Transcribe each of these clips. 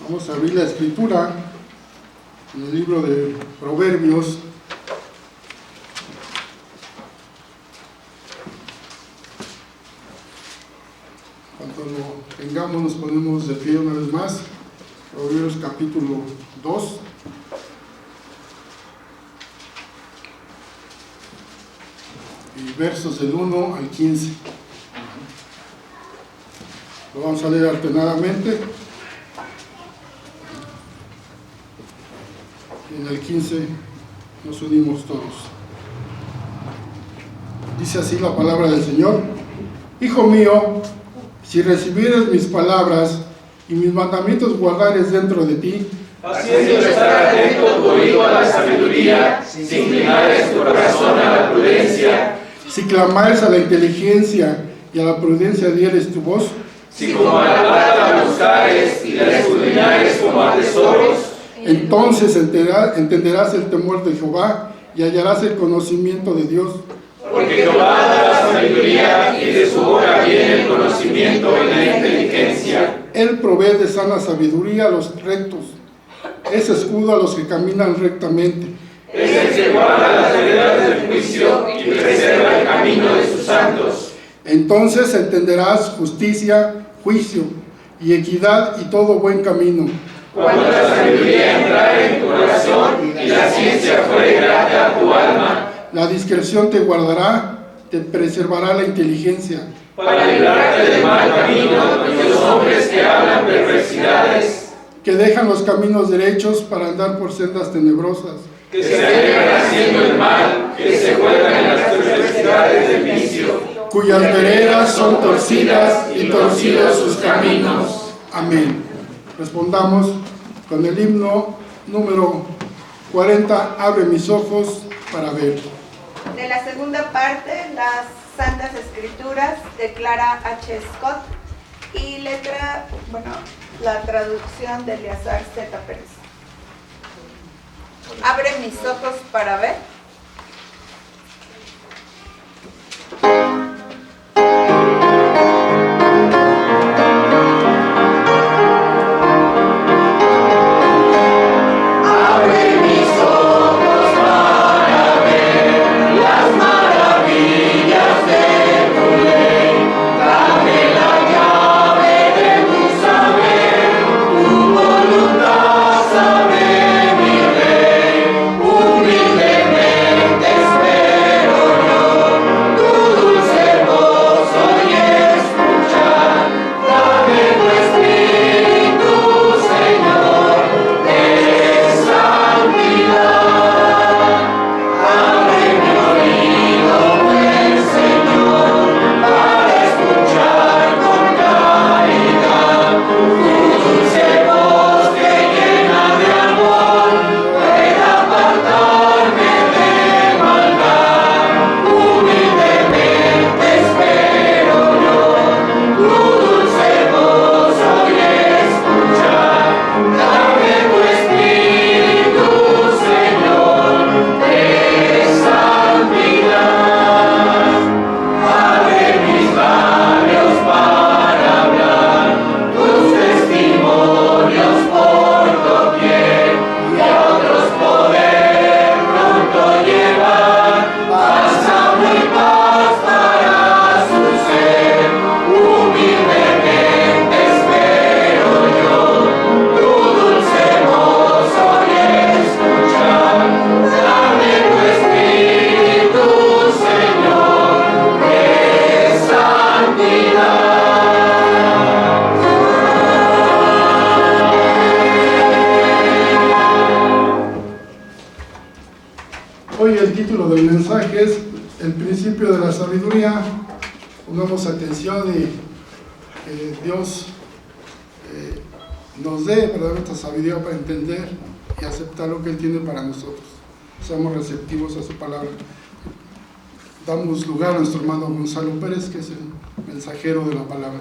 Vamos a abrir la escritura en el libro de Proverbios. Cuando lo tengamos nos ponemos de pie una vez más. Proverbios capítulo 2. Y versos del 1 al 15. Lo vamos a leer alternadamente. En el 15 nos unimos todos. Dice así la palabra del Señor: Hijo mío, si recibieres mis palabras y mis mandamientos guardares dentro de ti, haciendo estar atento tu oído a la sabiduría, si inclinares tu corazón a la prudencia, si clamares a la inteligencia y a la prudencia dieres tu voz, si como a la plata buscares y la escudriñares como a tesoros, entonces entenderás el temor de Jehová y hallarás el conocimiento de Dios. Porque Jehová da la sabiduría y de su boca viene el conocimiento y la inteligencia. Él provee de sana sabiduría a los rectos, es escudo a los que caminan rectamente. Es el que guarda las veredas del juicio y preserva el camino de sus santos. Entonces entenderás justicia, juicio y equidad y todo buen camino. Cuando la sabiduría entrare en tu corazón y la ciencia fuere grata a tu alma, la discreción te guardará, te preservará la inteligencia. Para librarte del mal camino y los hombres que hablan perversidades, que dejan los caminos derechos para andar por sendas tenebrosas, que se alejan haciendo el mal, que se juegan en las perversidades del vicio, cuyas veredas son torcidas y torcidos sus caminos. Amén. Respondamos con el himno número 40, Abre mis ojos para ver. De la segunda parte, las Santas Escrituras, de Clara H. Scott, y la traducción de Eleazar Z. Pérez. Abre mis ojos para ver. Hoy el título del mensaje es El principio de la sabiduría. Pongamos atención y que Dios nos dé verdaderamente sabiduría para entender y aceptar lo que Él tiene para nosotros. Seamos receptivos a su palabra. Damos lugar a nuestro hermano Gonzalo Pérez, que es el mensajero de la palabra.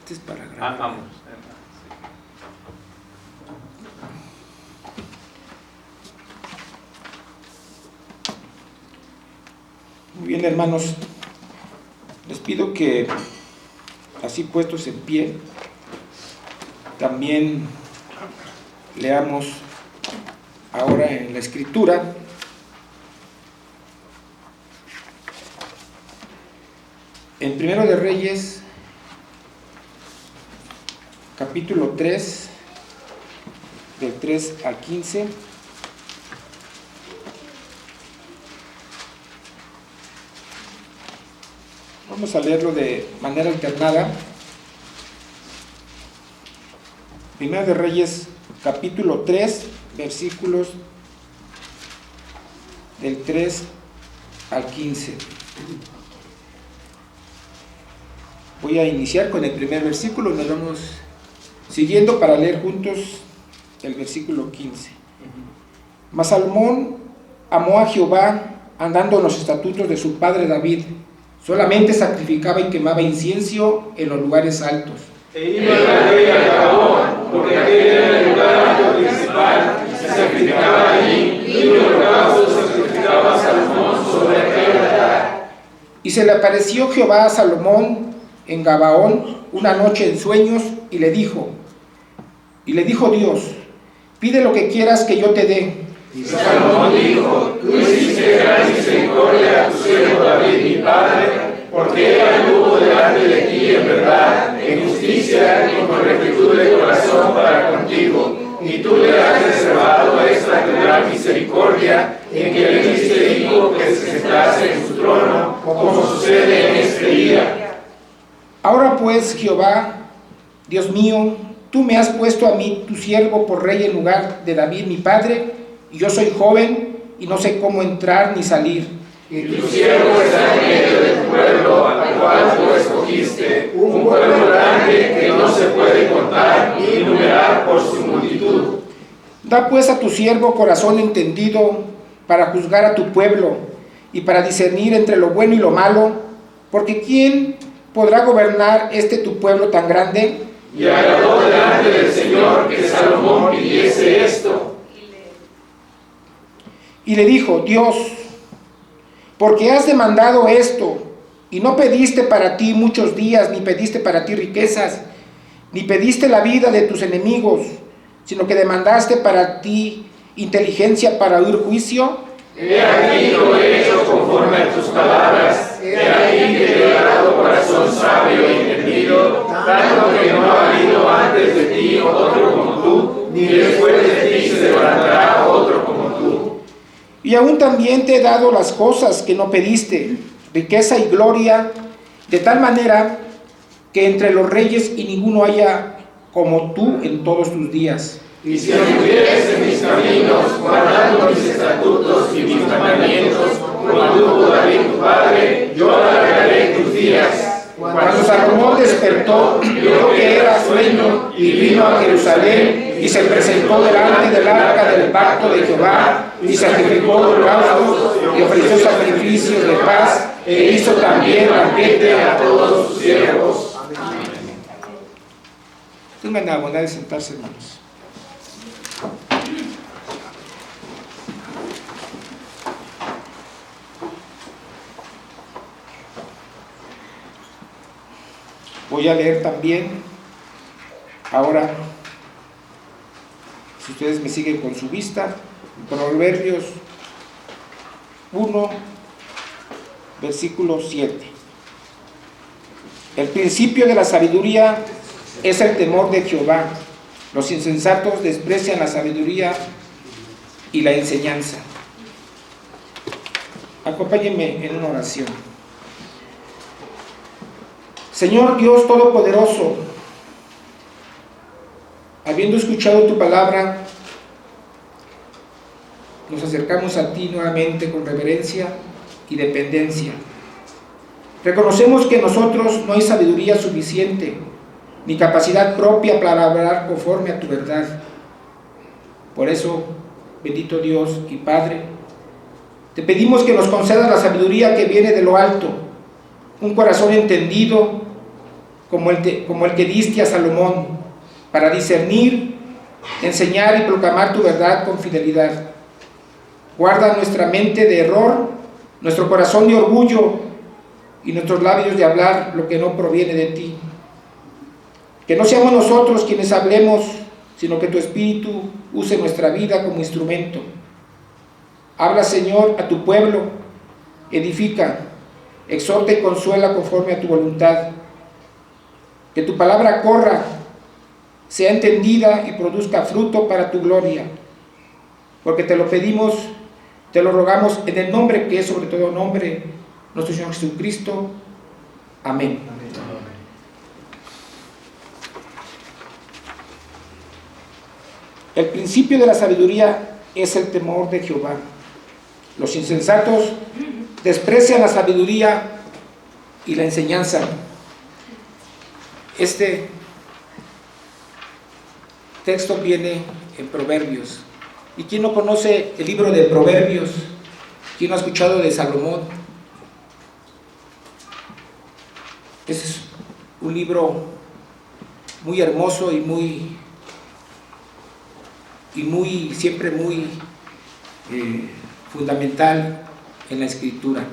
Este es para grabar. Vamos. Muy bien, hermanos, les pido que, así puestos en pie, también leamos ahora en la Escritura en Primero de Reyes, capítulo 3, del 3 al 15. Vamos a leerlo de manera alternada. Primero de Reyes, capítulo 3, versículos del 3 al 15. Voy a iniciar con el primer versículo, nos vamos siguiendo para leer juntos el versículo 15. Mas Salomón amó a Jehová andando en los estatutos de su padre David. Solamente sacrificaba y quemaba incienso en los lugares altos. E iba el rey a Gabaón, porque aquel era el lugar alto principal, se sacrificaba allí, y un holocausto sacrificaba a Salomón sobre aquel altar. Y se le apareció Jehová a Salomón en Gabaón una noche en sueños, y le dijo Dios, pide lo que quieras que yo te dé. Y Salomón dijo, tú hiciste gran misericordia a tu siervo David mi padre, porque él anduvo delante de ti en verdad, en justicia y con rectitud de corazón para contigo, y tú le has reservado esta tu gran misericordia, en que le diste hijo que se sentase en su trono, como sucede en este día. Ahora pues, Jehová, Dios mío, tú me has puesto a mí, tu siervo, por rey en lugar de David mi padre, y yo soy joven y no sé cómo entrar ni salir. Y tu siervo está en medio de tu pueblo, al cual tú escogiste, un pueblo grande que no se puede contar ni numerar por su multitud. Da pues a tu siervo corazón entendido para juzgar a tu pueblo y para discernir entre lo bueno y lo malo, porque ¿quién podrá gobernar tu pueblo tan grande? Y agradó delante del Señor que Salomón pidiese esto. Y le dijo, Dios, porque has demandado esto, y no pediste para ti muchos días, ni pediste para ti riquezas, ni pediste la vida de tus enemigos, sino que demandaste para ti inteligencia para oír juicio. He aquí lo he hecho conforme a tus palabras, he aquí que te he dado corazón sabio y entendido, tanto que no ha habido antes de ti otro como tú, ni después de ti se levantará otro como tú. Y aún también te he dado las cosas que no pediste, riqueza y gloria, de tal manera que entre los reyes y ninguno haya como tú en todos tus días. Y si anduvieres en mis caminos, guardando mis estatutos y mis mandamientos, como anduvo David tu padre, yo alargaré tus días. Cuando Salomón despertó, vio que era sueño, y vino a Jerusalén, y se presentó delante del arca del pacto de Jehová, y sacrificó holocaustos, y ofreció sacrificios de paz, e hizo también banquete a todos sus siervos. Tengan la bondad de sentarse, hermanos. Voy a leer también, ahora, si ustedes me siguen con su vista, Proverbios 1, versículo 7. El principio de la sabiduría es el temor de Jehová. Los insensatos desprecian la sabiduría y la enseñanza. Acompáñenme en una oración. Señor Dios Todopoderoso, habiendo escuchado tu palabra, nos acercamos a ti nuevamente con reverencia y dependencia. Reconocemos que en nosotros no hay sabiduría suficiente, ni capacidad propia para hablar conforme a tu verdad. Por eso, bendito Dios y Padre, te pedimos que nos concedas la sabiduría que viene de lo alto, un corazón entendido como el que diste a Salomón, para discernir, enseñar y proclamar tu verdad con fidelidad. Guarda nuestra mente de error, nuestro corazón de orgullo y nuestros labios de hablar lo que no proviene de ti. Que no seamos nosotros quienes hablemos, sino que tu Espíritu use nuestra vida como instrumento. Habla, Señor, a tu pueblo, edifica, exhorta y consuela conforme a tu voluntad. Que tu palabra corra, sea entendida y produzca fruto para tu gloria. Porque te lo pedimos, te lo rogamos en el nombre que es sobre todo nombre, nuestro Señor Jesucristo. Amén. El principio de la sabiduría es el temor de Jehová. Los insensatos desprecian la sabiduría y la enseñanza. Este texto viene en Proverbios. ¿Y quién no conoce el libro de Proverbios? ¿Quién no ha escuchado de Salomón? Ese es un libro muy hermoso y siempre muy fundamental en la escritura.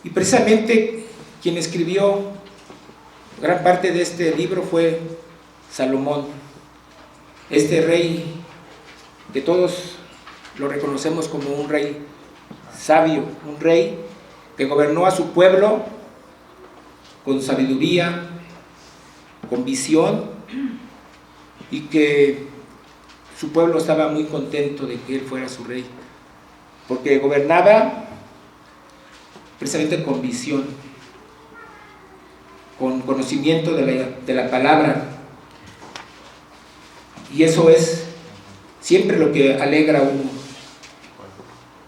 Y precisamente quien escribió gran parte de este libro fue Salomón, este rey que todos lo reconocemos como un rey sabio, un rey que gobernó a su pueblo con sabiduría, con visión, y que su pueblo estaba muy contento de que él fuera su rey, porque gobernaba precisamente con visión, con conocimiento de la palabra, y eso es siempre lo que alegra a uno,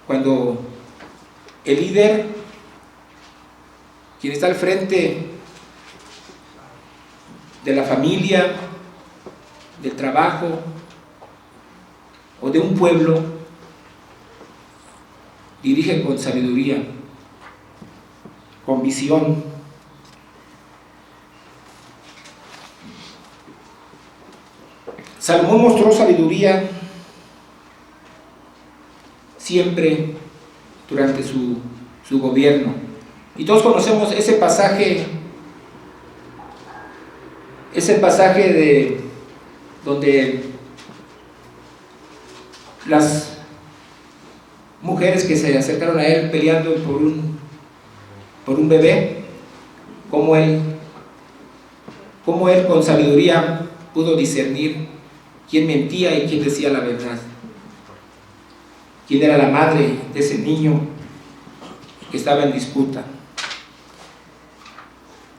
cuando el líder, quien está al frente de la familia, del trabajo o de un pueblo, dirige con sabiduría, con visión. Salomón mostró sabiduría siempre durante su gobierno. Y todos conocemos ese pasaje de donde las mujeres que se acercaron a él peleando por un bebé, como él con sabiduría pudo discernir quién mentía y quién decía la verdad, quién era la madre de ese niño que estaba en disputa.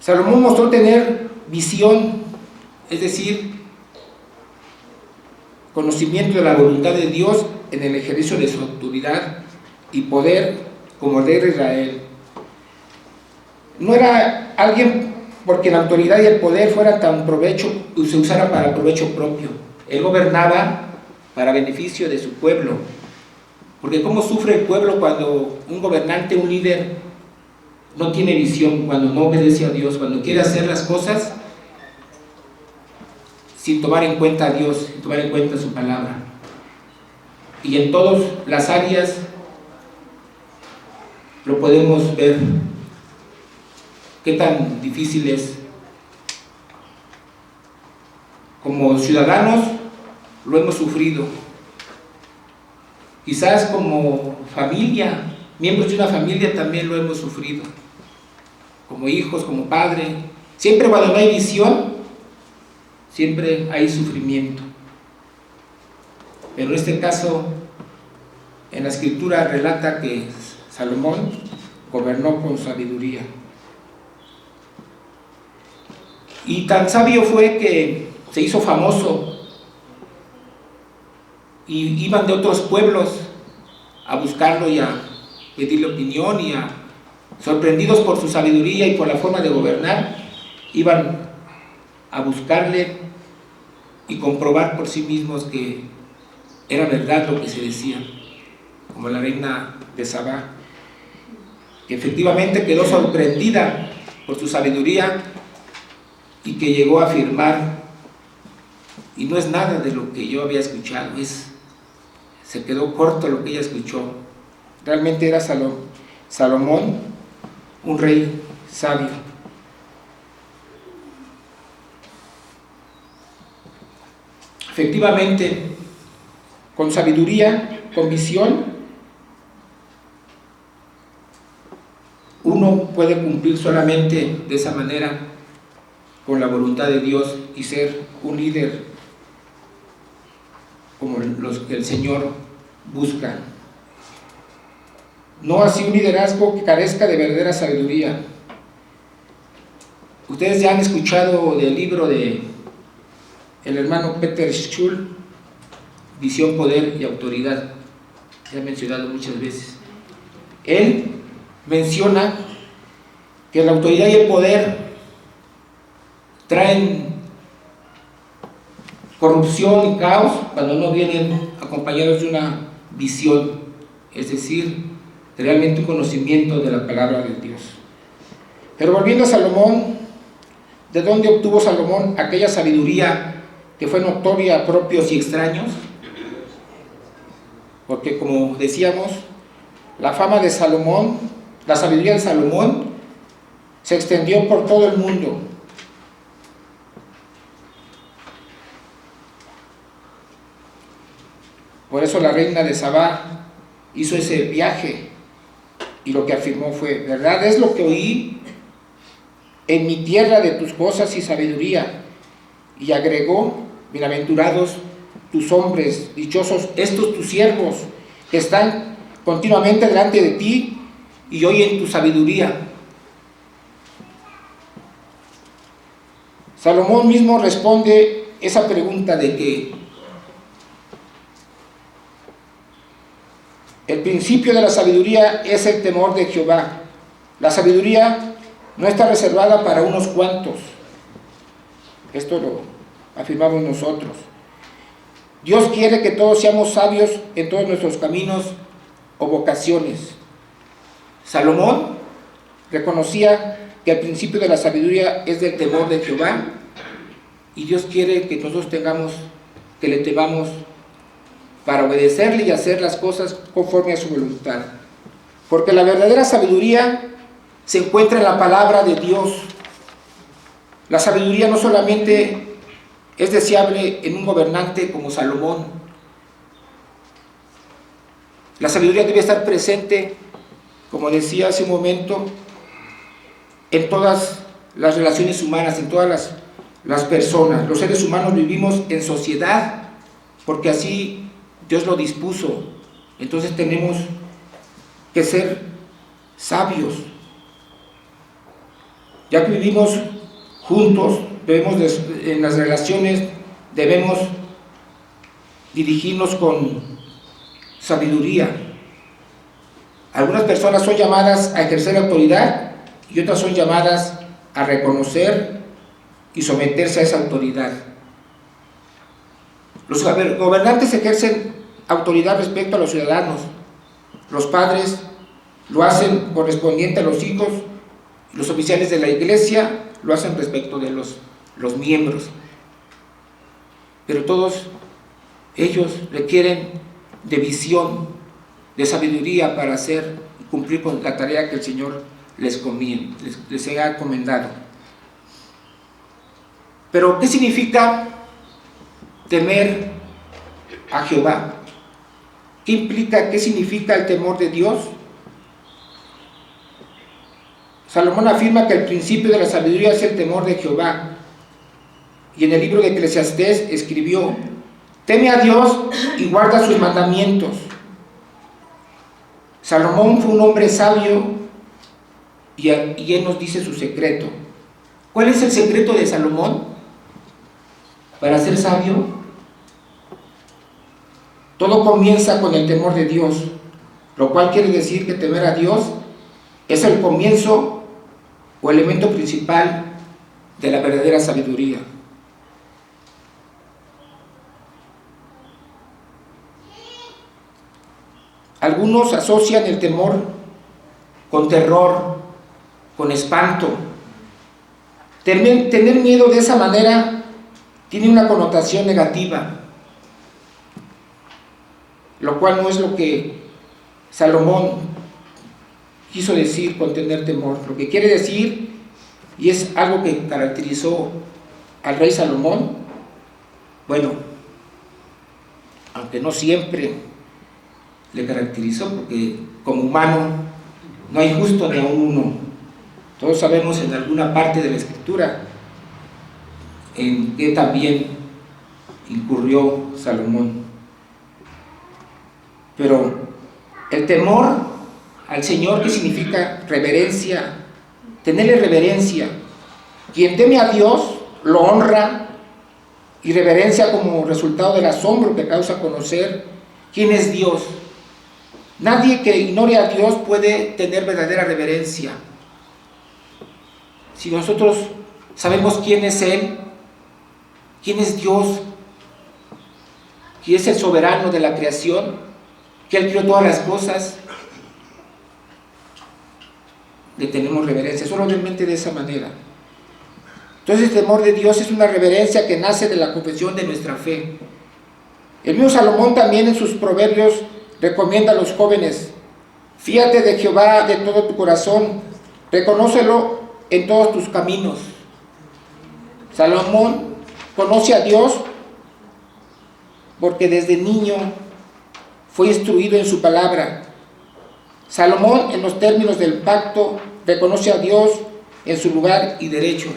Salomón mostró tener visión, es decir, conocimiento de la voluntad de Dios en el ejercicio de su autoridad y poder como rey de Israel. No era alguien porque la autoridad y el poder fueran tan provecho y se usara para provecho propio. Él gobernaba para beneficio de su pueblo, porque cómo sufre el pueblo cuando un gobernante, un líder no tiene visión, cuando no obedece a Dios, cuando quiere hacer las cosas sin tomar en cuenta a Dios, sin tomar en cuenta su palabra. Y en todas las áreas lo podemos ver, qué tan difícil es. Como ciudadanos lo hemos sufrido, quizás como familia, miembros de una familia también lo hemos sufrido, como hijos, como padre. Siempre cuando no hay visión, siempre hay sufrimiento. Pero en este caso, en la escritura relata que Salomón gobernó con sabiduría. Y tan sabio fue que se hizo famoso, y iban de otros pueblos a buscarlo y a pedirle opinión, y sorprendidos por su sabiduría y por la forma de gobernar, iban a buscarle y comprobar por sí mismos que era verdad lo que se decía, como la reina de Sabá, que efectivamente quedó sorprendida por su sabiduría y que llegó a afirmar, y no es nada de lo que yo había escuchado, se quedó corto lo que ella escuchó. Realmente era Salomón, un rey sabio. Efectivamente, con sabiduría, con visión, uno puede cumplir solamente de esa manera con la voluntad de Dios y ser un líder como los que el Señor busca. No así un liderazgo que carezca de verdadera sabiduría. Ustedes ya han escuchado del libro de el hermano Peter Schull, Visión, Poder y Autoridad. Se ha mencionado muchas veces. Él menciona que la autoridad y el poder traen corrupción y caos cuando no vienen acompañados de una visión, es decir, realmente un conocimiento de la palabra de Dios. Pero volviendo a Salomón, ¿de dónde obtuvo Salomón aquella sabiduría que fue notoria a propios y extraños? Porque como decíamos, la fama de Salomón, la sabiduría de Salomón se extendió por todo el mundo. Por eso la reina de Sabá hizo ese viaje y lo que afirmó fue: verdad es lo que oí en mi tierra de tus cosas y sabiduría. Y agregó: bienaventurados tus hombres, dichosos estos tus siervos, que están continuamente delante de ti y oyen tu sabiduría. Salomón mismo responde esa pregunta de que el principio de la sabiduría es el temor de Jehová. La sabiduría no está reservada para unos cuantos. Esto lo afirmamos nosotros. Dios quiere que todos seamos sabios en todos nuestros caminos o vocaciones. Salomón reconocía que el principio de la sabiduría es del temor de Jehová, y Dios quiere que nosotros que le temamos para obedecerle y hacer las cosas conforme a su voluntad. Porque la verdadera sabiduría se encuentra en la palabra de Dios. La sabiduría no solamente es deseable en un gobernante como Salomón. La sabiduría debe estar presente, como decía hace un momento, en todas las relaciones humanas, en todas las personas. Los seres humanos vivimos en sociedad porque así Dios lo dispuso. Entonces tenemos que ser sabios. Ya que vivimos juntos, en las relaciones debemos dirigirnos con sabiduría. Algunas personas son llamadas a ejercer autoridad y otras son llamadas a reconocer y someterse a esa autoridad. Los gobernantes ejercen autoridad respecto a los ciudadanos. Los padres lo hacen correspondiente a los hijos. Los oficiales de la iglesia lo hacen respecto de los miembros. Pero todos ellos requieren de visión, de sabiduría para hacer y cumplir con la tarea que el Señor les haya encomendado. Pero, ¿qué significa temer a Jehová? ¿Qué significa el temor de Dios? Salomón afirma que el principio de la sabiduría es el temor de Jehová. Y en el libro de Eclesiastés escribió: teme a Dios y guarda sus mandamientos. Salomón fue un hombre sabio y él nos dice su secreto. ¿Cuál es el secreto de Salomón para ser sabio? Todo comienza con el temor de Dios, lo cual quiere decir que temer a Dios es el comienzo o elemento principal de la verdadera sabiduría. Algunos asocian el temor con terror, con espanto. Tener miedo de esa manera tiene una connotación negativa, lo cual no es lo que Salomón quiso decir con tener temor. Lo que quiere decir, y es algo que caracterizó al rey Salomón, bueno, aunque no siempre le caracterizó, porque como humano no hay justo ni aun uno. Todos sabemos en alguna parte de la Escritura en que también incurrió Salomón. Pero el temor al Señor, ¿qué significa? Reverencia, tenerle reverencia. Quien teme a Dios lo honra y reverencia como resultado del asombro que causa conocer quién es Dios. Nadie que ignore a Dios puede tener verdadera reverencia. Si nosotros sabemos quién es Él, quién es Dios, que es el soberano de la creación, que Él creó todas las cosas, le tenemos reverencia, solamente de esa manera. Entonces el temor de Dios es una reverencia que nace de la confesión de nuestra fe. El mismo Salomón también en sus proverbios recomienda a los jóvenes: fíate de Jehová de todo tu corazón, reconócelo en todos tus caminos. Salomón conoce a Dios porque desde niño fue instruido en su palabra. Salomón, en los términos del pacto, reconoce a Dios en su lugar y derechos.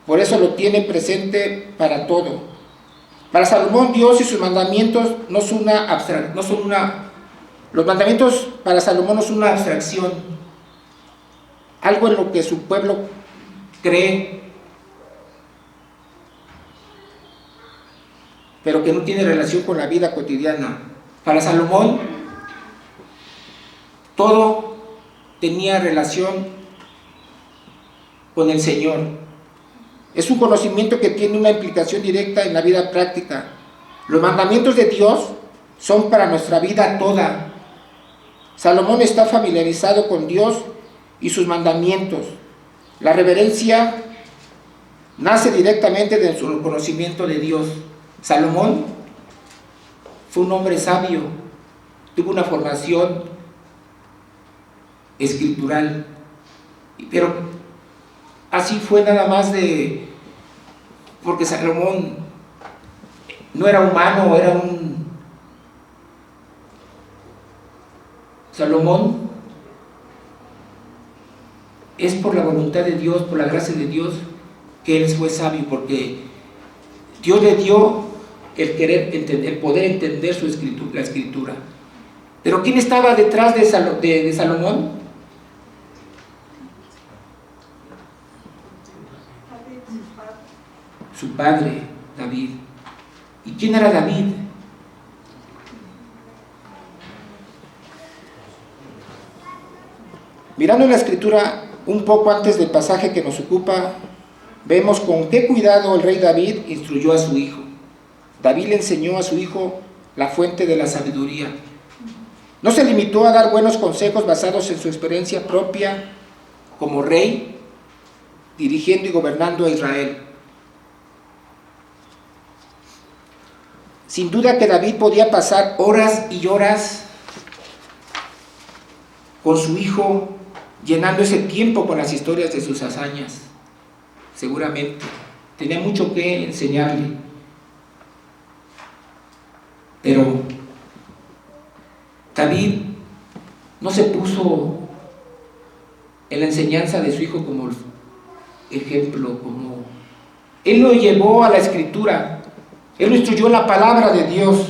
Por eso lo tiene presente para todo. Para Salomón, Dios y sus mandamientos no son los mandamientos para Salomón no son una abstracción, algo en lo que su pueblo cree, pero que no tiene relación con la vida cotidiana. Para Salomón, todo tenía relación con el Señor. Es un conocimiento que tiene una implicación directa en la vida práctica. Los mandamientos de Dios son para nuestra vida toda. Salomón está familiarizado con Dios y sus mandamientos. La reverencia nace directamente de su conocimiento de Dios. Salomón fue un hombre sabio, tuvo una formación escritural, pero así fue nada más porque Salomón no era humano, Salomón es por la voluntad de Dios, por la gracia de Dios, que él fue sabio, porque Dios le dio el poder entender la escritura. Pero ¿quién estaba detrás de Salomón? Su padre, David. ¿Y quién era David? Mirando la escritura un poco antes del pasaje que nos ocupa, vemos con qué cuidado el rey David instruyó a su hijo. David le enseñó a su hijo la fuente de la sabiduría. No se limitó a dar buenos consejos basados en su experiencia propia como rey, dirigiendo y gobernando a Israel. Sin duda que David podía pasar horas y horas con su hijo, llenando ese tiempo con las historias de sus hazañas. Seguramente tenía mucho que enseñarle. Pero David no se puso en la enseñanza de su hijo como ejemplo, él lo llevó a la escritura. Él lo instruyó en la palabra de Dios,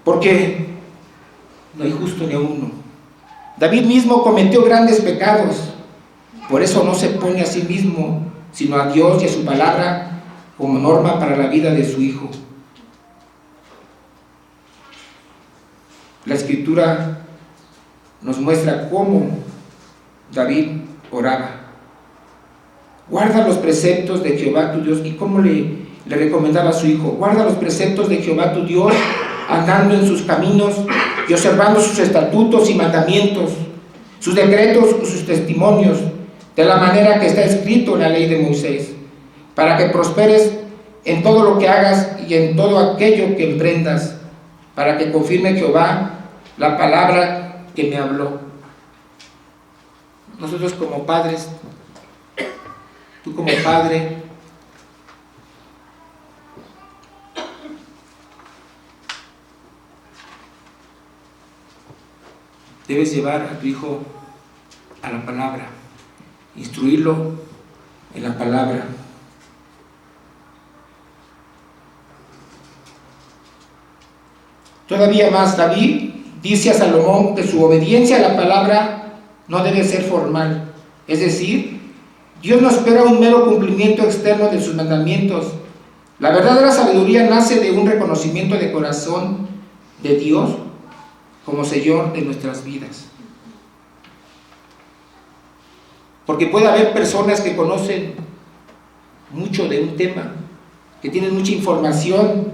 porque no hay justo ni a uno. David mismo cometió grandes pecados, por eso no se pone a sí mismo, sino a Dios y a su palabra como norma para la vida de su hijo. La escritura nos muestra cómo David oraba. Guarda los preceptos de Jehová tu Dios. ¿Y cómo le recomendaba a su hijo? Guarda los preceptos de Jehová tu Dios, andando en sus caminos y observando sus estatutos y mandamientos, sus decretos, sus testimonios, de la manera que está escrito en la ley de Moisés, para que prosperes en todo lo que hagas y en todo aquello que emprendas, para que confirme Jehová la palabra que me habló. Nosotros como padres, tú como padre, debes llevar a tu hijo a la palabra, instruirlo en la palabra. Todavía más, David dice a Salomón que su obediencia a la palabra no debe ser formal, es decir, Dios no espera un mero cumplimiento externo de sus mandamientos. La verdadera sabiduría nace de un reconocimiento de corazón de Dios como Señor de nuestras vidas. Porque puede haber personas que conocen mucho de un tema, que tienen mucha información.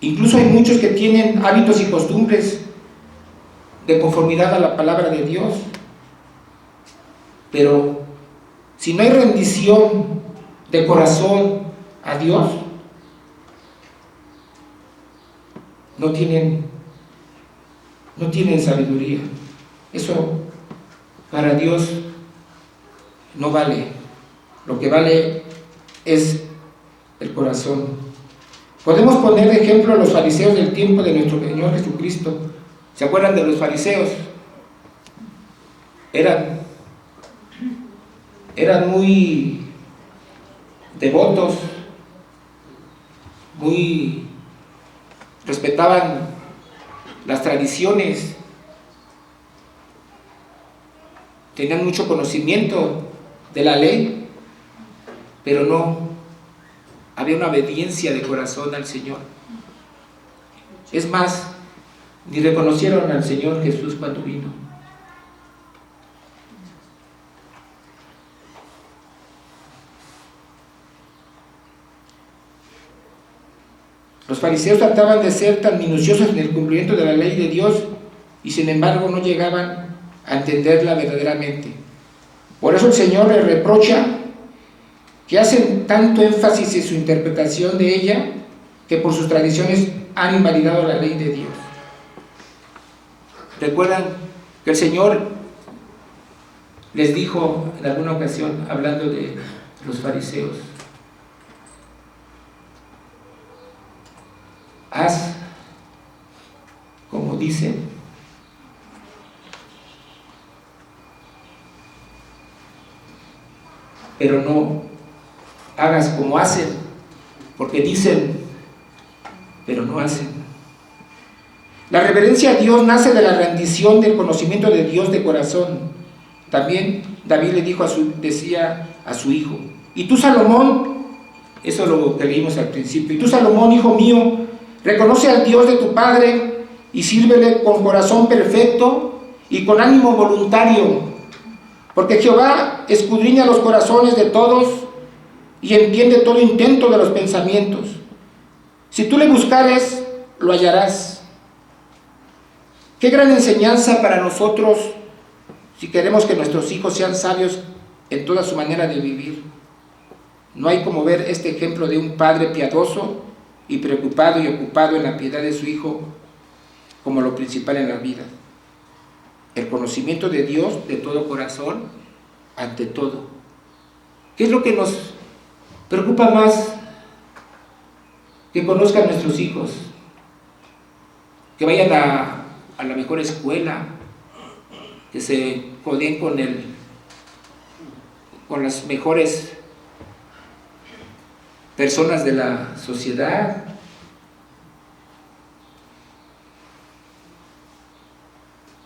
Incluso hay muchos que tienen hábitos y costumbres de conformidad a la palabra de Dios. Pero si no hay rendición de corazón a Dios, no tienen sabiduría. Eso para Dios no vale. Lo que vale es el corazón. Podemos poner de ejemplo a los fariseos del tiempo de nuestro Señor Jesucristo. ¿Se acuerdan de los fariseos? Eran muy devotos, respetaban las tradiciones, tenían mucho conocimiento de la ley, pero no había una obediencia de corazón al Señor. Es más, ni reconocieron al Señor Jesús cuando vino. Los fariseos trataban de ser tan minuciosos en el cumplimiento de la ley de Dios y sin embargo no llegaban a entenderla verdaderamente. Por eso el Señor les reprocha que hacen tanto énfasis en su interpretación de ella que por sus tradiciones han invalidado la ley de Dios. ¿Recuerdan que el Señor les dijo en alguna ocasión, hablando de los fariseos: haz como dicen, pero no hagas como hacen, porque dicen, pero no hacen. La reverencia a Dios nace de la rendición del conocimiento de Dios de corazón. También David le dijo decía a su hijo: y tú, Salomón, eso es lo que leímos al principio, y tú, Salomón, hijo mío, reconoce al Dios de tu Padre y sírvele con corazón perfecto y con ánimo voluntario, porque Jehová escudriña los corazones de todos y entiende todo intento de los pensamientos. Si tú le buscares, lo hallarás. Qué gran enseñanza para nosotros si queremos que nuestros hijos sean sabios en toda su manera de vivir. No hay como ver este ejemplo de un padre piadoso y preocupado y ocupado en la piedad de su hijo como lo principal en la vida. El conocimiento de Dios de todo corazón ante todo. ¿Qué es lo que nos preocupa más? Que conozcan nuestros hijos, que vayan a la mejor escuela, que se codeen con las mejores personas de la sociedad,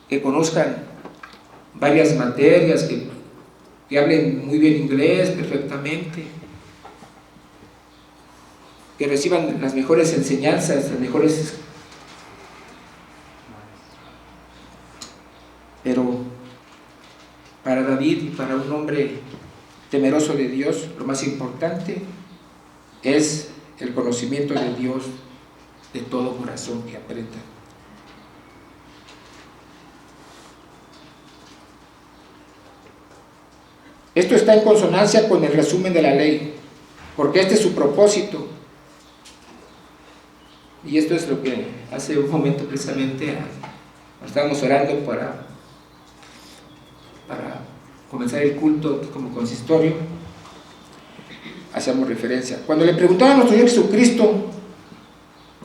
que conozcan varias materias, que hablen muy bien inglés perfectamente, que reciban las mejores enseñanzas, las mejores. Pero para David y para un hombre temeroso de Dios, lo más importante es el conocimiento de Dios de todo corazón que aprenda. Esto está en consonancia con el resumen de la ley, porque este es su propósito. Y esto es lo que hace un momento precisamente estábamos orando para comenzar el culto como consistorio. Hacíamos referencia. Cuando le preguntaron a nuestro Señor Jesucristo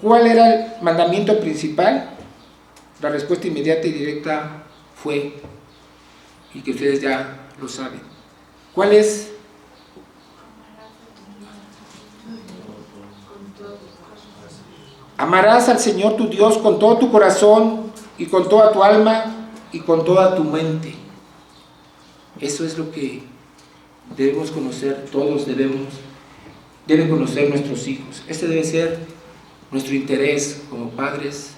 cuál era el mandamiento principal, la respuesta inmediata y directa fue, y que ustedes ya lo saben, ¿cuál es? Amarás al Señor tu Dios con todo tu corazón y con toda tu alma y con toda tu mente. Eso es lo que debemos conocer, todos deben conocer nuestros hijos. Este debe ser nuestro interés como padres.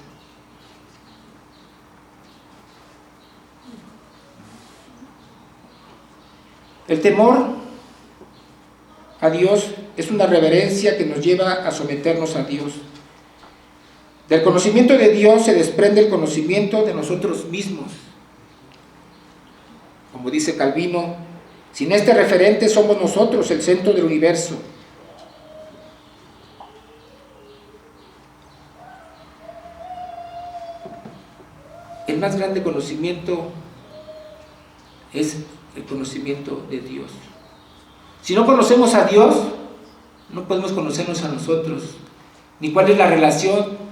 El temor a Dios es una reverencia que nos lleva a someternos a Dios. Del conocimiento de Dios se desprende el conocimiento de nosotros mismos. Como dice Calvino, sin este referente somos nosotros el centro del universo. El más grande conocimiento es el conocimiento de Dios. Si no conocemos a Dios, no podemos conocernos a nosotros, ni cuál es la relación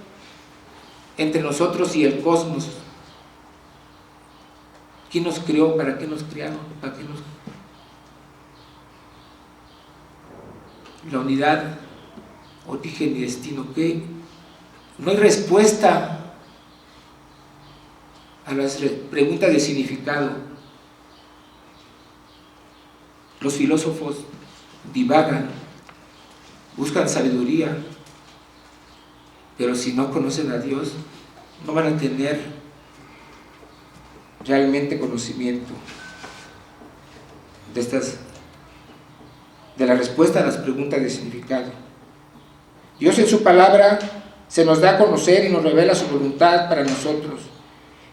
entre nosotros y el cosmos. ¿Quién nos creó? ¿Para qué nos crearon? ¿Para qué nos... La unidad, origen y destino, que no hay respuesta a las preguntas de significado. Los filósofos divagan, buscan sabiduría, pero si no conocen a Dios, no van a tener realmente conocimiento de la respuesta a las preguntas de significado. Dios en su palabra se nos da a conocer y nos revela su voluntad para nosotros.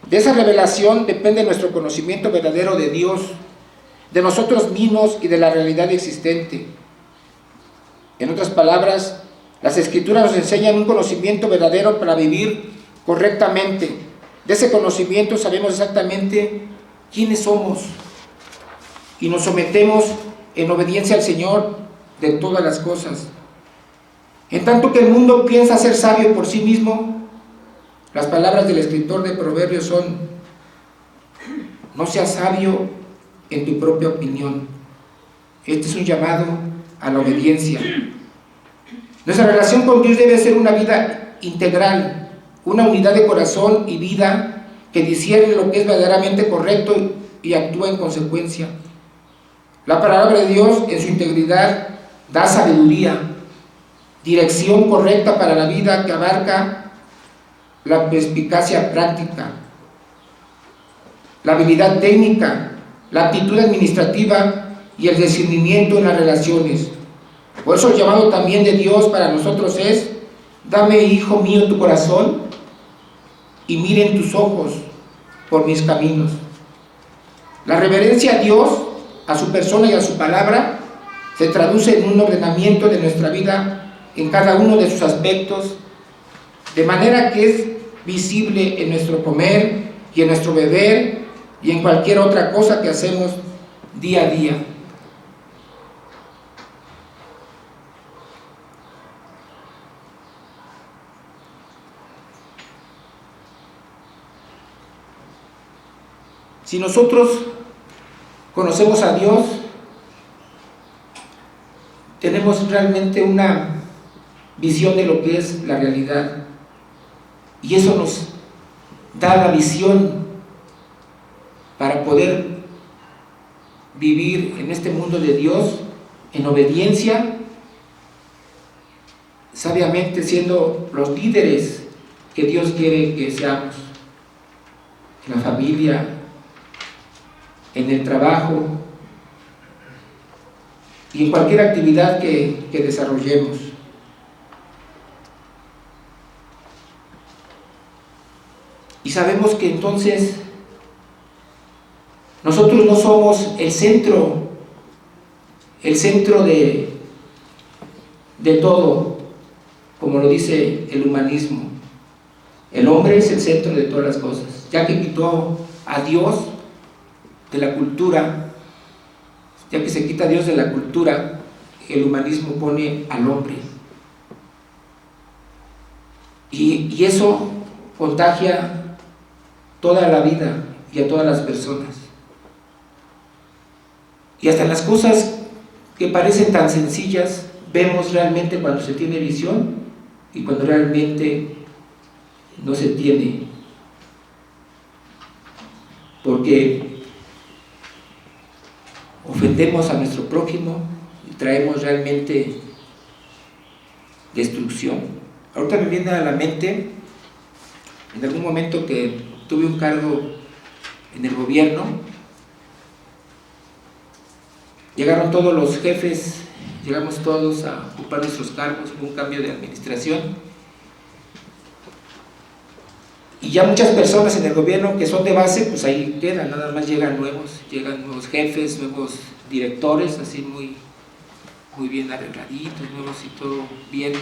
De esa revelación depende nuestro conocimiento verdadero de Dios, de nosotros mismos y de la realidad existente. En otras palabras, las Escrituras nos enseñan un conocimiento verdadero para vivir correctamente. De ese conocimiento sabemos exactamente quiénes somos y nos sometemos en obediencia al Señor de todas las cosas. En tanto que el mundo piensa ser sabio por sí mismo, las palabras del escritor de Proverbios son: no seas sabio en tu propia opinión. Este es un llamado a la obediencia. Nuestra relación con Dios debe ser una vida integral, una unidad de corazón y vida que discierne lo que es verdaderamente correcto y actúa en consecuencia. La palabra de Dios en su integridad da sabiduría, dirección correcta para la vida que abarca la perspicacia práctica, la habilidad técnica, la actitud administrativa y el discernimiento en las relaciones. Por eso el llamado también de Dios para nosotros es: dame, hijo mío, tu corazón y miren tus ojos por mis caminos. La reverencia a Dios, a su persona y a su palabra, se traduce en un ordenamiento de nuestra vida en cada uno de sus aspectos, de manera que es visible en nuestro comer y en nuestro beber y en cualquier otra cosa que hacemos día a día. Si nosotros conocemos a Dios, tenemos realmente una visión de lo que es la realidad, y eso nos da la visión para poder vivir en este mundo de Dios en obediencia, sabiamente, siendo los líderes que Dios quiere que seamos en la familia, en el trabajo y en cualquier actividad que desarrollemos. Y sabemos que entonces nosotros no somos el centro el centro de todo, como lo dice el humanismo. El hombre es el centro de todas las cosas, ya que quitó a Dios de la cultura, ya que se quita a Dios de la cultura, el humanismo pone al hombre. Y eso contagia toda la vida y a todas las personas. Y hasta las cosas que parecen tan sencillas, vemos realmente cuando se tiene visión y cuando realmente no se tiene. Porque ofendemos a nuestro prójimo y traemos realmente destrucción. Ahorita me viene a la mente, en algún momento que tuve un cargo en el gobierno, llegaron todos los jefes, llegamos todos a ocupar nuestros cargos, hubo un cambio de administración, y ya muchas personas en el gobierno que son de base, pues ahí quedan, nada más llegan nuevos jefes, nuevos directores, así muy bien arregladitos, nuevos y todo bien,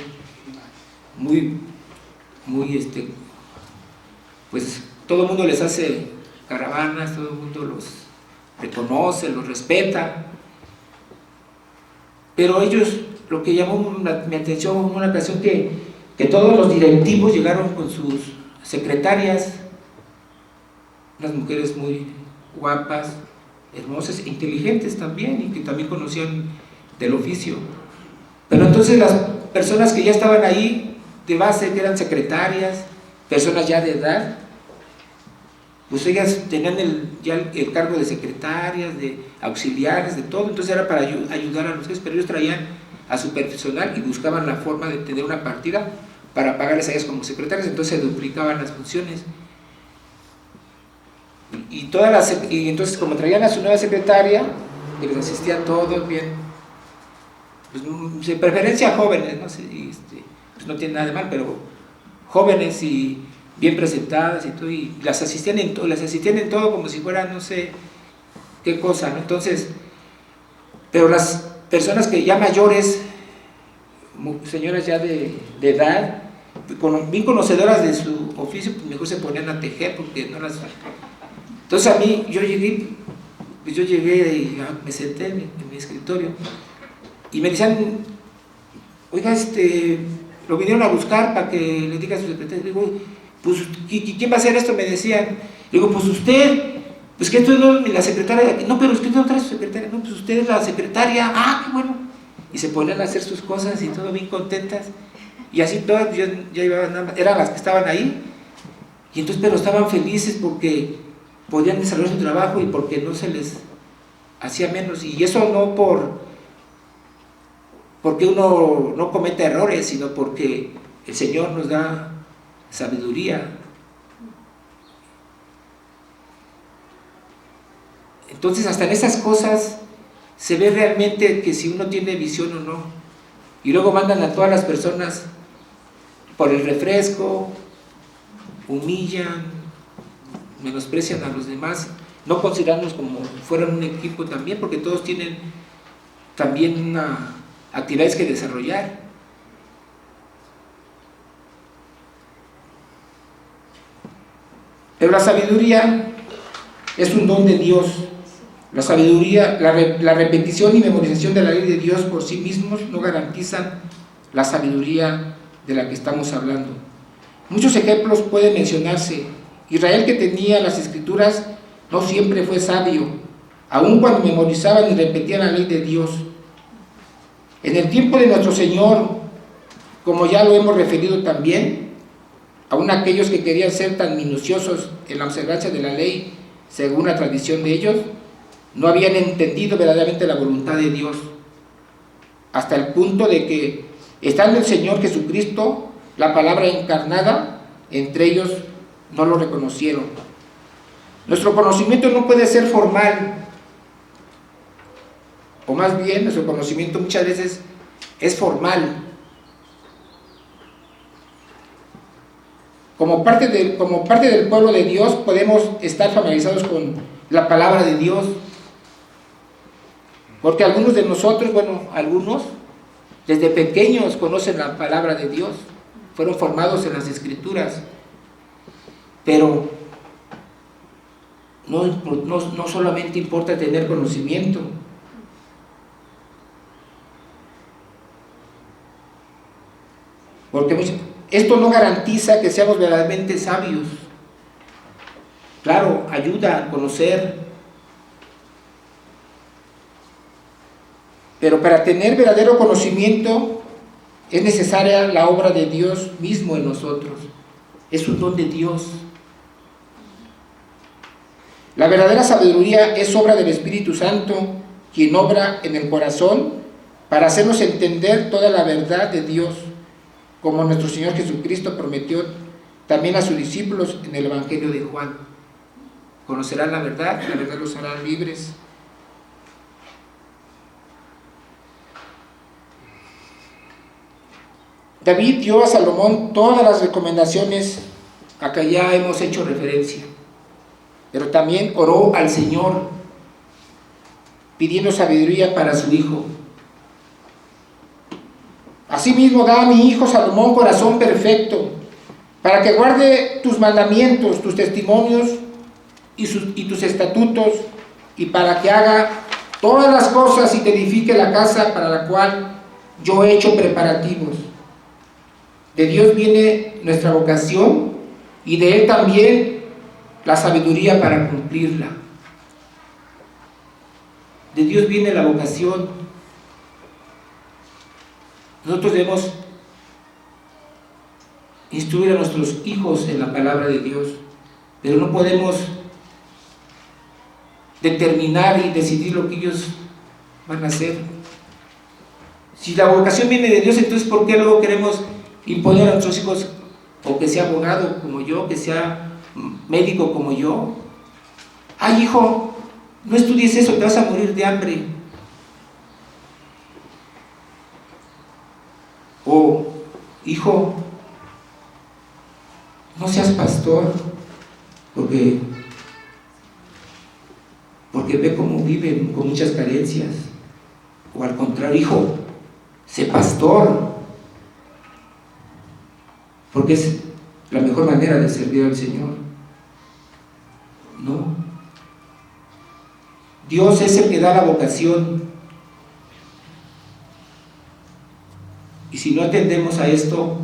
pues todo el mundo les hace caravanas, todo el mundo los reconoce, los respeta, pero ellos, lo que llamó mi atención en una ocasión, que todos los directivos llegaron con sus secretarias, unas mujeres muy guapas, hermosas, inteligentes también, y que también conocían del oficio, pero entonces las personas que ya estaban ahí de base, que eran secretarias, personas ya de edad, pues ellas tenían ya el cargo de secretarias, de auxiliares, de todo, entonces era para ayudar a los jefes, pero ellos traían a su personal y buscaban la forma de tener una partida para pagarles a ellas como secretarias, entonces se duplicaban las funciones. Y entonces como traían a su nueva secretaria, que les asistía todo bien, pues de preferencia jóvenes, no sé, pues no tiene nada de mal, pero jóvenes y bien presentadas y todo, y las asistían en todo como si fueran no sé qué cosa, ¿no? Entonces, pero las personas que ya mayores, señoras ya de edad, bien conocedoras de su oficio, pues mejor se ponían a tejer porque no las... Entonces a mí, yo llegué y me senté en mi escritorio y me decían, oiga, lo vinieron a buscar para que le diga a su secretaria. Digo, pues, ¿quién va a hacer esto? Me decían. Digo, pues usted, pues que esto no es la secretaria. No, pero usted no trae su secretaria. No, pues usted es la secretaria. Ah, qué bueno. Y se ponían a hacer sus cosas y todo bien contentas. Y así todas, ya iban, eran las que estaban ahí. Y entonces, pero estaban felices porque podían desarrollar su trabajo y porque no se les hacía menos. Y eso no porque uno no cometa errores, sino porque el Señor nos da sabiduría. Entonces hasta en esas cosas se ve realmente que si uno tiene visión o no. Y luego mandan a todas las personas por el refresco, humillan, menosprecian a los demás, no considerarnos como fueran un equipo también, porque todos tienen también actividades que desarrollar. Pero la sabiduría es un don de Dios. La sabiduría, la repetición y memorización de la ley de Dios por sí mismos no garantizan la sabiduría de la que estamos hablando. Muchos ejemplos pueden mencionarse. Israel, que tenía las escrituras, no siempre fue sabio, aun cuando memorizaban y repetían la ley de Dios. En el tiempo de nuestro Señor, como ya lo hemos referido también, aun aquellos que querían ser tan minuciosos en la observancia de la ley, según la tradición de ellos, no habían entendido verdaderamente la voluntad de Dios, hasta el punto de que, estando el Señor Jesucristo, la palabra encarnada, entre ellos no lo reconocieron. Nuestro conocimiento no puede ser formal, o más bien nuestro conocimiento muchas veces es formal. Como parte del pueblo de Dios podemos estar familiarizados con la palabra de Dios, Porque algunos de nosotros, algunos desde pequeños conocen la palabra de Dios, fueron formados en las Escrituras, pero no solamente importa tener conocimiento. Porque esto no garantiza que seamos verdaderamente sabios. Claro, ayuda a conocer, pero para tener verdadero conocimiento es necesaria la obra de Dios mismo en nosotros. Es un don de Dios. La verdadera sabiduría es obra del Espíritu Santo, quien obra en el corazón para hacernos entender toda la verdad de Dios, como nuestro Señor Jesucristo prometió también a sus discípulos en el Evangelio de Juan. Conocerán la verdad los hará libres. David dio a Salomón todas las recomendaciones a que ya hemos hecho referencia, pero también oró al Señor pidiendo sabiduría para su hijo. Asimismo, da a mi hijo Salomón corazón perfecto, para que guarde tus mandamientos, tus testimonios y tus estatutos, y para que haga todas las cosas y te edifique la casa para la cual yo he hecho preparativos. De Dios viene nuestra vocación y de Él también la sabiduría para cumplirla. De Dios viene la vocación. Nosotros debemos instruir a nuestros hijos en la palabra de Dios, pero no podemos determinar y decidir lo que ellos van a hacer. Si la vocación viene de Dios, entonces ¿por qué luego queremos imponer a nuestros hijos o que sea abogado como yo, que sea médico como yo? Ay, hijo, no estudies eso, te vas a morir de hambre. O, hijo, no seas pastor, porque ve cómo viven con muchas carencias. O al contrario, hijo, sé pastor, porque es la mejor manera de servir al Señor. No. Dios es el que da la vocación. Y si no atendemos a esto,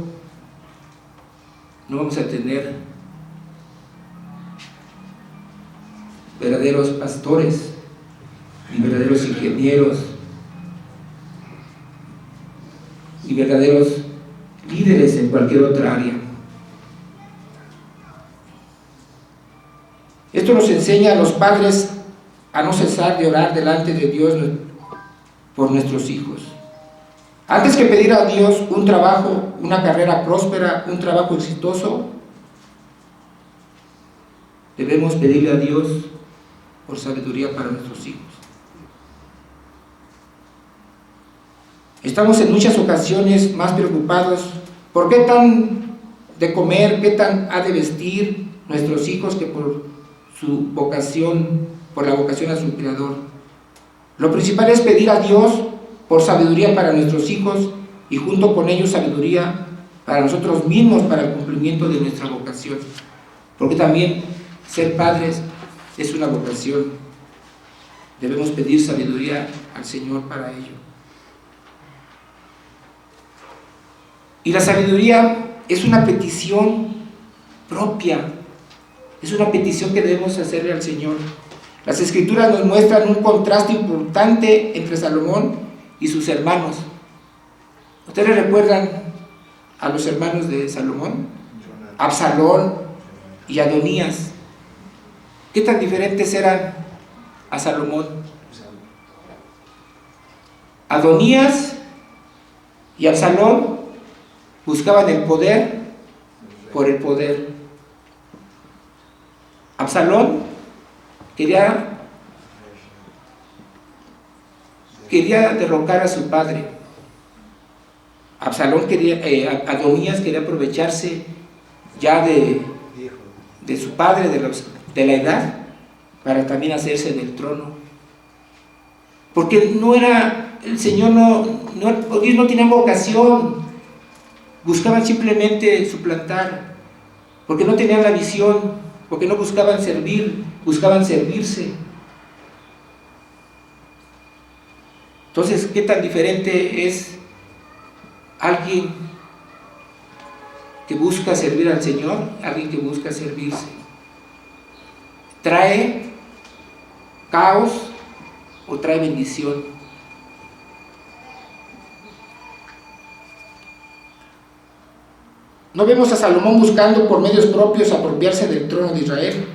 no vamos a tener verdaderos pastores, ni verdaderos ingenieros, ni verdaderos líderes en cualquier otra área. Esto nos enseña a los padres a no cesar de orar delante de Dios por nuestros hijos. Antes que pedir a Dios un trabajo, una carrera próspera, un trabajo exitoso, debemos pedirle a Dios por sabiduría para nuestros hijos. Estamos en muchas ocasiones más preocupados por qué tan de comer, qué tan ha de vestir nuestros hijos que por su vocación, por la vocación a su Creador. Lo principal es pedir a Dios por sabiduría para nuestros hijos y junto con ellos sabiduría para nosotros mismos para el cumplimiento de nuestra vocación. Porque también ser padres es una vocación. Debemos pedir sabiduría al Señor para ello. Y la sabiduría es una petición propia, es una petición que debemos hacerle al Señor. Las Escrituras nos muestran un contraste importante entre Salomón y sus hermanos. ¿Ustedes recuerdan a los hermanos de Salomón? Absalón y Adonías. ¿Qué tan diferentes eran a Salomón? Adonías y Absalón buscaban el poder por el poder. Absalón quería derrocar a su padre. Adonías quería aprovecharse ya de su padre, de la edad, para también hacerse del trono. porque no era, el Señor ellos no tenían vocación, buscaban simplemente suplantar, porque no tenían la visión, porque no buscaban servir, buscaban servirse. Entonces, ¿qué tan diferente es alguien que busca servir al Señor, alguien que busca servirse? ¿Trae caos o trae bendición? No vemos a Salomón buscando por medios propios apropiarse del trono de Israel,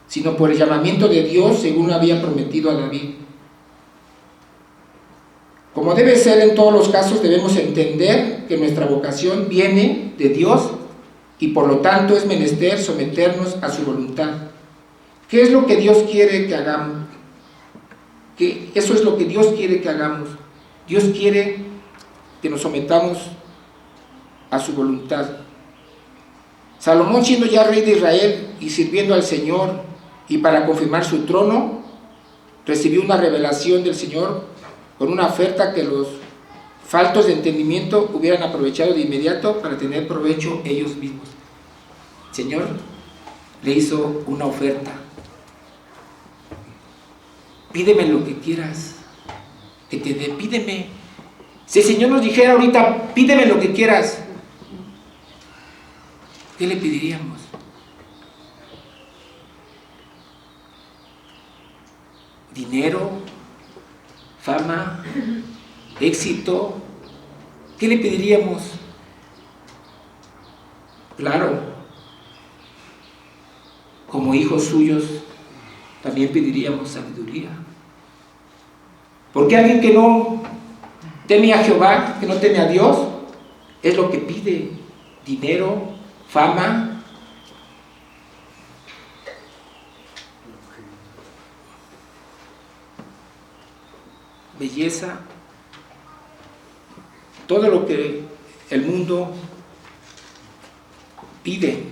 sino por el llamamiento de Dios según lo había prometido a David. Como debe ser en todos los casos, debemos entender que nuestra vocación viene de Dios y por lo tanto es menester someternos a su voluntad. ¿Qué es lo que Dios quiere que hagamos? Eso es lo que Dios quiere que hagamos. Dios quiere que nos sometamos a su voluntad. Salomón, siendo ya rey de Israel y sirviendo al Señor, y para confirmar su trono, recibió una revelación del Señor con una oferta que los faltos de entendimiento hubieran aprovechado de inmediato para tener provecho ellos mismos. El Señor le hizo una oferta: pídeme lo que quieras que te dé, pídeme. Si el Señor nos dijera ahorita, pídeme lo que quieras, ¿qué le pediríamos? ¿Dinero? ¿Fama? ¿Éxito? ¿Qué le pediríamos? Claro, como hijos suyos también pediríamos sabiduría, porque alguien que no teme a Jehová, que no teme a Dios, es lo que pide: dinero, fama, belleza, todo lo que el mundo pide.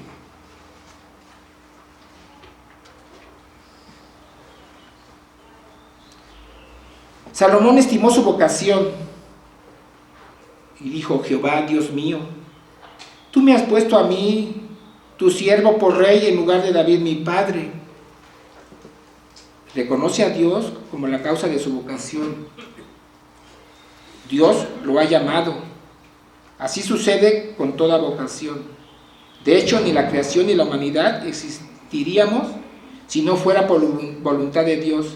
Salomón estimó su vocación y dijo: Jehová, Dios mío, tú me has puesto a mí, tu siervo, por rey en lugar de David mi padre. Reconoce a Dios como la causa de su vocación. Dios lo ha llamado. Así sucede con toda vocación. De hecho, ni la creación ni la humanidad existiríamos si no fuera por voluntad de Dios.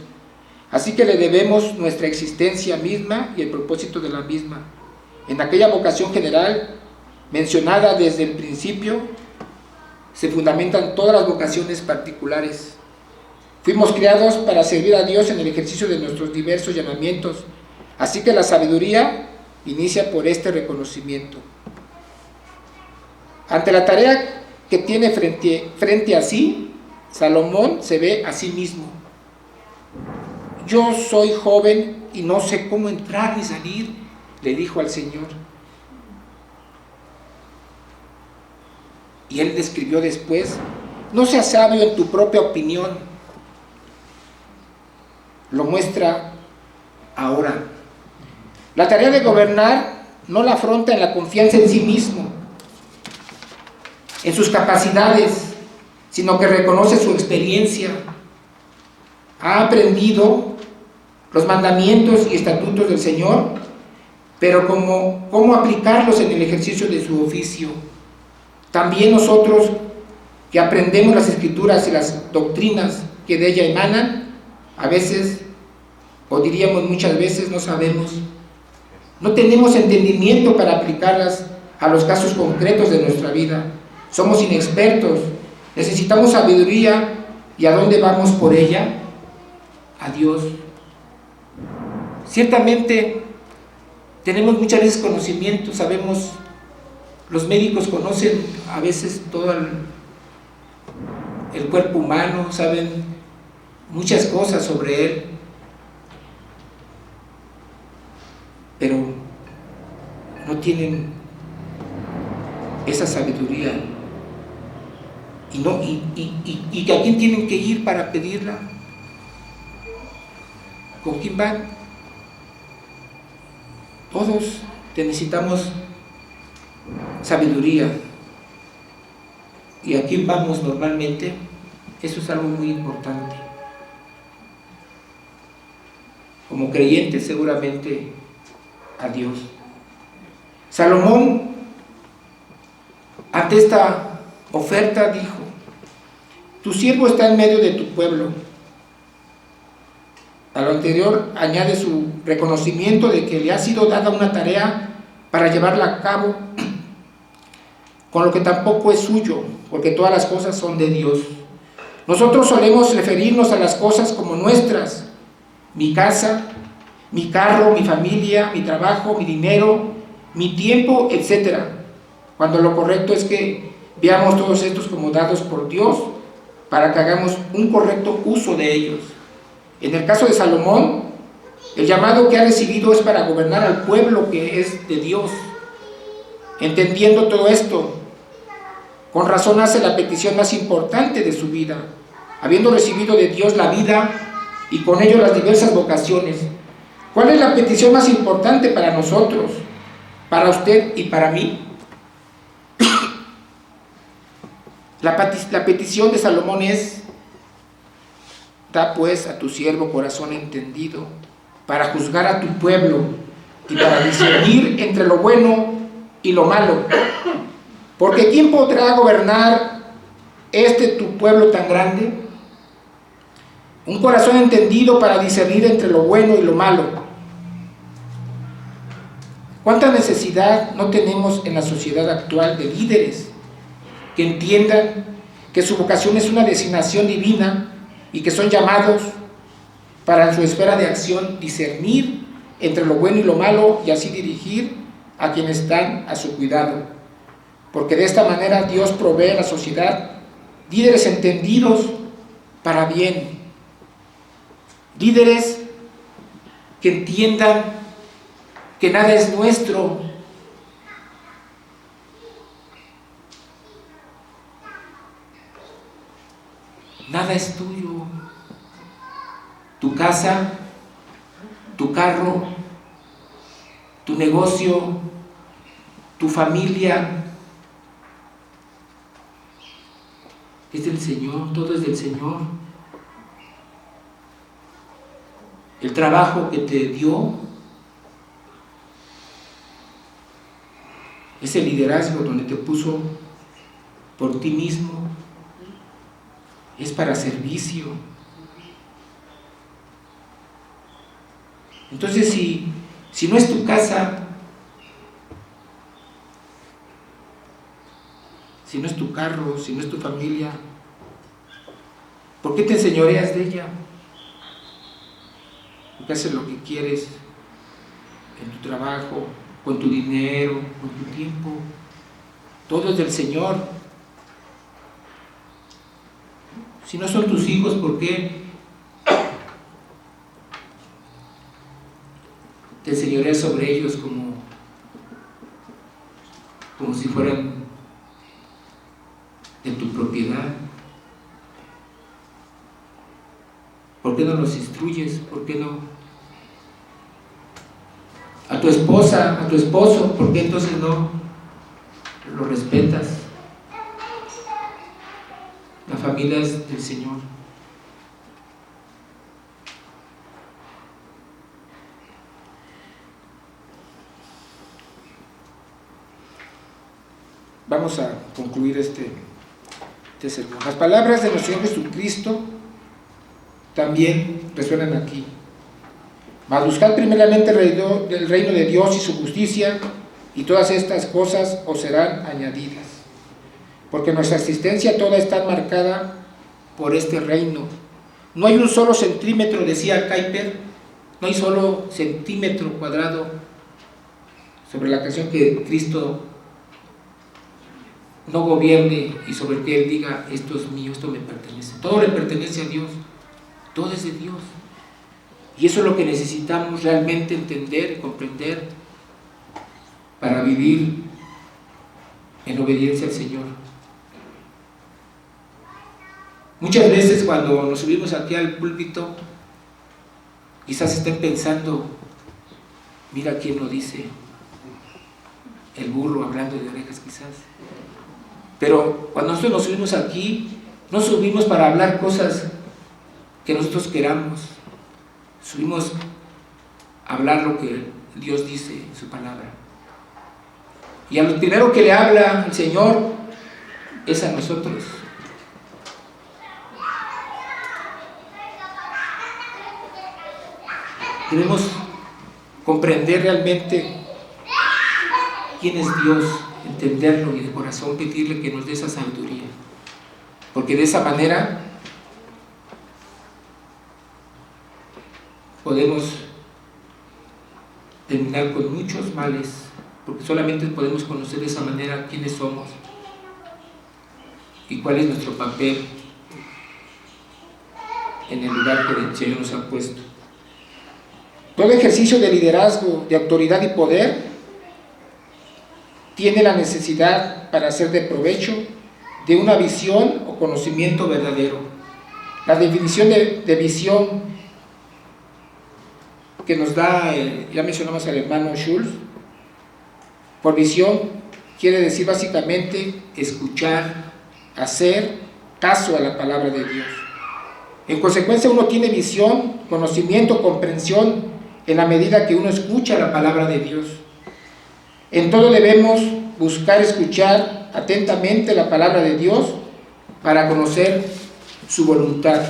Así que le debemos nuestra existencia misma y el propósito de la misma. En aquella vocación general, mencionada desde el principio, se fundamentan todas las vocaciones particulares. Fuimos creados para servir a Dios en el ejercicio de nuestros diversos llamamientos, así que la sabiduría inicia por este reconocimiento. Ante la tarea que tiene frente a sí, Salomón se ve a sí mismo. Yo soy joven y no sé cómo entrar ni salir, le dijo al Señor. Y él describió después: no seas sabio en tu propia opinión. Lo muestra ahora. La tarea de gobernar no la afronta en la confianza en sí mismo, en sus capacidades, sino que reconoce su experiencia. Ha aprendido los mandamientos y estatutos del Señor, pero cómo aplicarlos en el ejercicio de su oficio. También nosotros, que aprendemos las Escrituras y las doctrinas que de ella emanan, a veces, o diríamos muchas veces, no sabemos, no tenemos entendimiento para aplicarlas a los casos concretos de nuestra vida. Somos inexpertos, necesitamos sabiduría. ¿Y a dónde vamos por ella? A Dios. Ciertamente tenemos muchas veces conocimiento, sabemos, los médicos conocen a veces todo el cuerpo humano, saben muchas cosas sobre él, pero no tienen esa sabiduría. ¿Y a quién tienen que ir para pedirla? ¿Con quién van? Todos necesitamos sabiduría. ¿Y a quién vamos normalmente? Eso es algo muy importante. Como creyentes, seguramente a Dios. Salomón, ante esta oferta, dijo: tu siervo está en medio de tu pueblo. A lo anterior añade su reconocimiento de que le ha sido dada una tarea para llevarla a cabo, con lo que tampoco es suyo, porque todas las cosas son de Dios. Nosotros solemos referirnos a las cosas como nuestras: mi casa, mi carro, mi familia, mi trabajo, mi dinero, mi tiempo, etc. Cuando lo correcto es que veamos todos estos como dados por Dios para que hagamos un correcto uso de ellos. En el caso de Salomón, el llamado que ha recibido es para gobernar al pueblo que es de Dios. Entendiendo todo esto, con razón hace la petición más importante de su vida, habiendo recibido de Dios la vida y con ello las diversas vocaciones. ¿Cuál es la petición más importante para nosotros, para usted y para mí? La petición de Salomón es: da pues a tu siervo corazón entendido para juzgar a tu pueblo y para discernir entre lo bueno y lo malo. Porque ¿quién podrá gobernar tu pueblo tan grande? Un corazón entendido para discernir entre lo bueno y lo malo. ¿Cuánta necesidad no tenemos en la sociedad actual de líderes que entiendan que su vocación es una designación divina y que son llamados para en su esfera de acción discernir entre lo bueno y lo malo y así dirigir a quienes están a su cuidado? Porque de esta manera Dios provee a la sociedad líderes entendidos para bien, líderes que entiendan que nada es nuestro, nada es tuyo. Tu casa, tu carro, tu negocio, tu familia, es del Señor, todo es del Señor. El trabajo que te dio, ese liderazgo donde te puso por ti mismo, es para servicio. Entonces, si no es tu casa, si no es tu carro, si no es tu familia, ¿por qué te enseñoreas de ella? Porque haces lo que quieres en tu trabajo, con tu dinero, con tu tiempo. Todo es del Señor. Si no son tus hijos, ¿por qué te enseñoreas sobre ellos como si fueran de tu propiedad? ¿Por qué no los instruyes? ¿Por qué no? A tu esposa, a tu esposo, ¿por qué entonces no lo respetas? La familia es del Señor. Vamos a concluir este sermón. Las palabras de nuestro Señor Jesucristo también resuenan aquí. Mas buscad primeramente el reino de Dios y su justicia, y todas estas cosas os serán añadidas. Porque nuestra existencia toda está marcada por este reino. No hay un solo centímetro, decía Kuyper, no hay solo centímetro cuadrado sobre la creación que Cristo no gobierne y sobre el que Él diga: esto es mío, esto me pertenece. Todo le pertenece a Dios, todo es de Dios. Y eso es lo que necesitamos realmente entender y comprender para vivir en obediencia al Señor. Muchas veces cuando nos subimos aquí al púlpito Quizás estén pensando, mira quién lo dice, el burro hablando de orejas quizás. Pero cuando nosotros nos subimos aquí, no subimos para hablar cosas que nosotros queramos, subimos a hablar lo que Dios dice en su palabra. Y a lo primero que le habla el Señor es a nosotros. Debemos comprender realmente quién es Dios, entenderlo y de corazón pedirle que nos dé esa sabiduría, porque de esa manera podemos terminar con muchos males, porque solamente podemos conocer de esa manera quiénes somos y cuál es nuestro papel en el lugar que el Señor nos ha puesto. Todo ejercicio de liderazgo, de autoridad y poder tiene la necesidad, para ser de provecho, de una visión o conocimiento verdadero. La definición de visión que nos da, ya mencionamos al hermano Schulz, por visión quiere decir básicamente escuchar, hacer caso a la palabra de Dios. En consecuencia, uno tiene visión, conocimiento, comprensión en la medida que uno escucha la palabra de Dios. En todo debemos buscar escuchar atentamente la palabra de Dios para conocer su voluntad.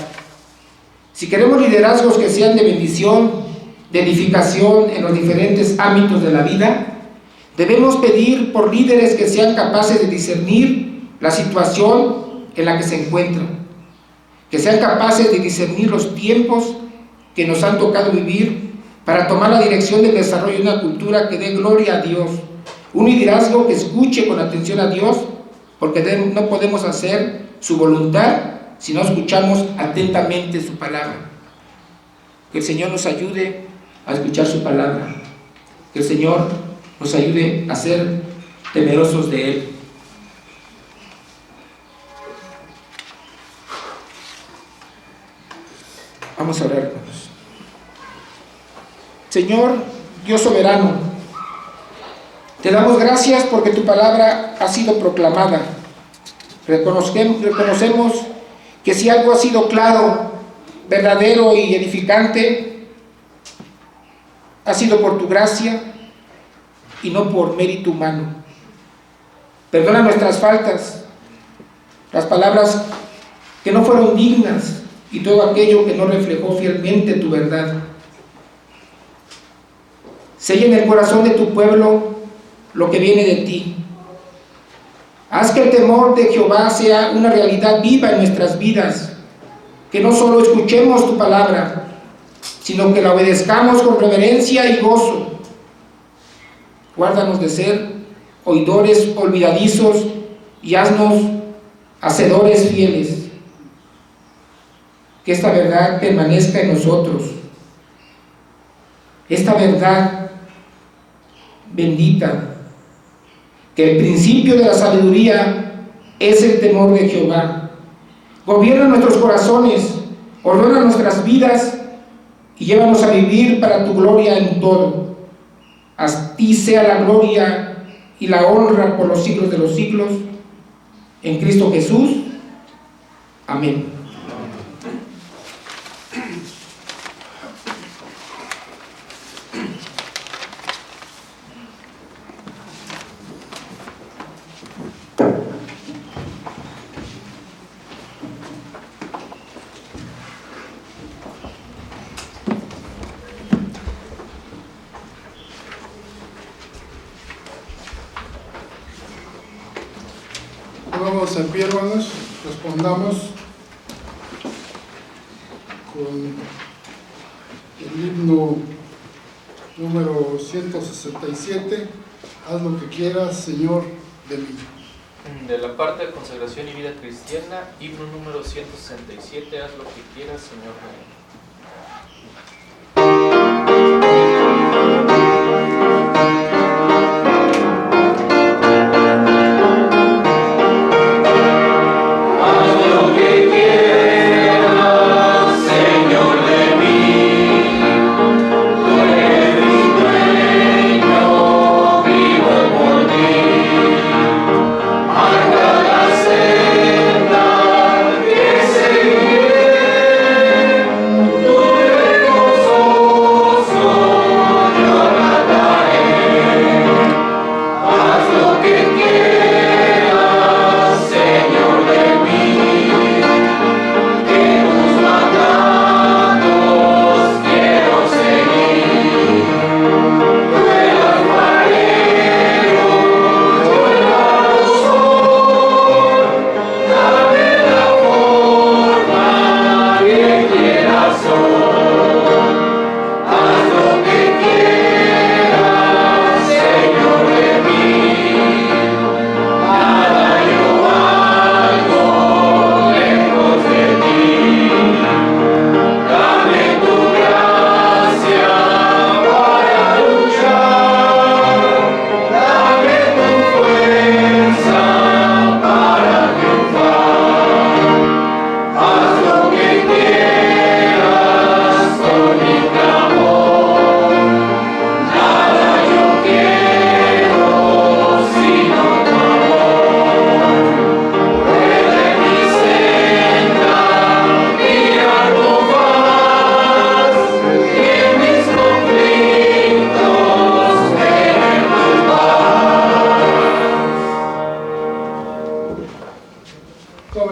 Si queremos liderazgos que sean de bendición, de edificación en los diferentes ámbitos de la vida, debemos pedir por líderes que sean capaces de discernir la situación en la que se encuentran, que sean capaces de discernir los tiempos que nos han tocado vivir para tomar la dirección del desarrollo de una cultura que dé gloria a Dios, un liderazgo que escuche con atención a Dios, porque no podemos hacer su voluntad si no escuchamos atentamente su palabra. Que el Señor nos ayude a escuchar su palabra, que el Señor nos ayude a ser temerosos de Él. Vamos a orar, hermanos. Señor Dios soberano, te damos gracias porque tu palabra ha sido proclamada. Reconocemos que si algo ha sido claro, verdadero y edificante, ha sido por tu gracia y no por mérito humano. Perdona nuestras faltas, las palabras que no fueron dignas y todo aquello que no reflejó fielmente tu verdad. Sella en el corazón de tu pueblo lo que viene de ti. Haz que el temor de Jehová sea una realidad viva en nuestras vidas, que no solo escuchemos tu palabra, sino que la obedezcamos con reverencia y gozo. Guárdanos de ser oidores olvidadizos y haznos hacedores fieles. Que esta verdad permanezca en nosotros. Esta verdad bendita, que el principio de la sabiduría es el temor de Jehová. Gobierna nuestros corazones, ordena nuestras vidas y llévanos a vivir para tu gloria en todo. A ti sea la gloria y la honra por los siglos de los siglos. En Cristo Jesús. Amén. Vamos en pie, hermanos, respondamos con el himno número 167, haz lo que quieras, Señor, de mí. De la parte de consagración y vida cristiana, himno número 167, haz lo que quieras, Señor, de mí.